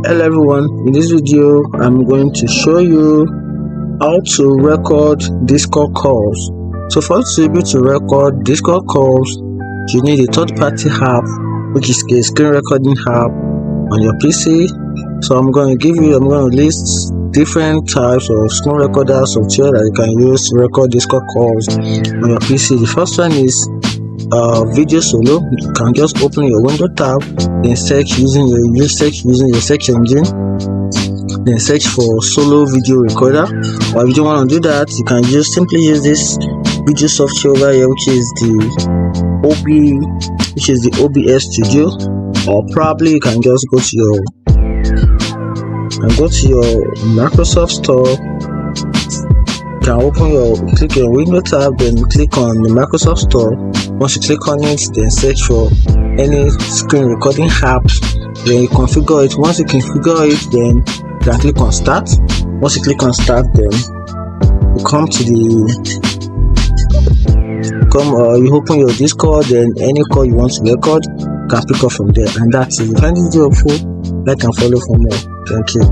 Hello everyone, in this video I'm going to show you how to record Discord calls. So for you to be able to record Discord calls, you need a third-party app, which is a screen recording app on your PC. So I'm going to list different types of screen recorder software that you can use to record Discord calls on your PC. The first one is video solo. You can just open your window tab, then search using your search engine, then search for solo video recorder. Or if you don't want to do that, you can just simply use this video software over here, which is the OBS Studio. Or probably you can just go to your Microsoft Store. You can click your window tab, then click on the Microsoft Store. Once you click on it, then search for any screen recording apps, then you configure it. Once you configure it, then you can click on start. Once you click on start, then you come to you open your Discord, then any call you want to record, you can pick up from there, and that's it. If you find this video helpful, like and follow for more. Thank you.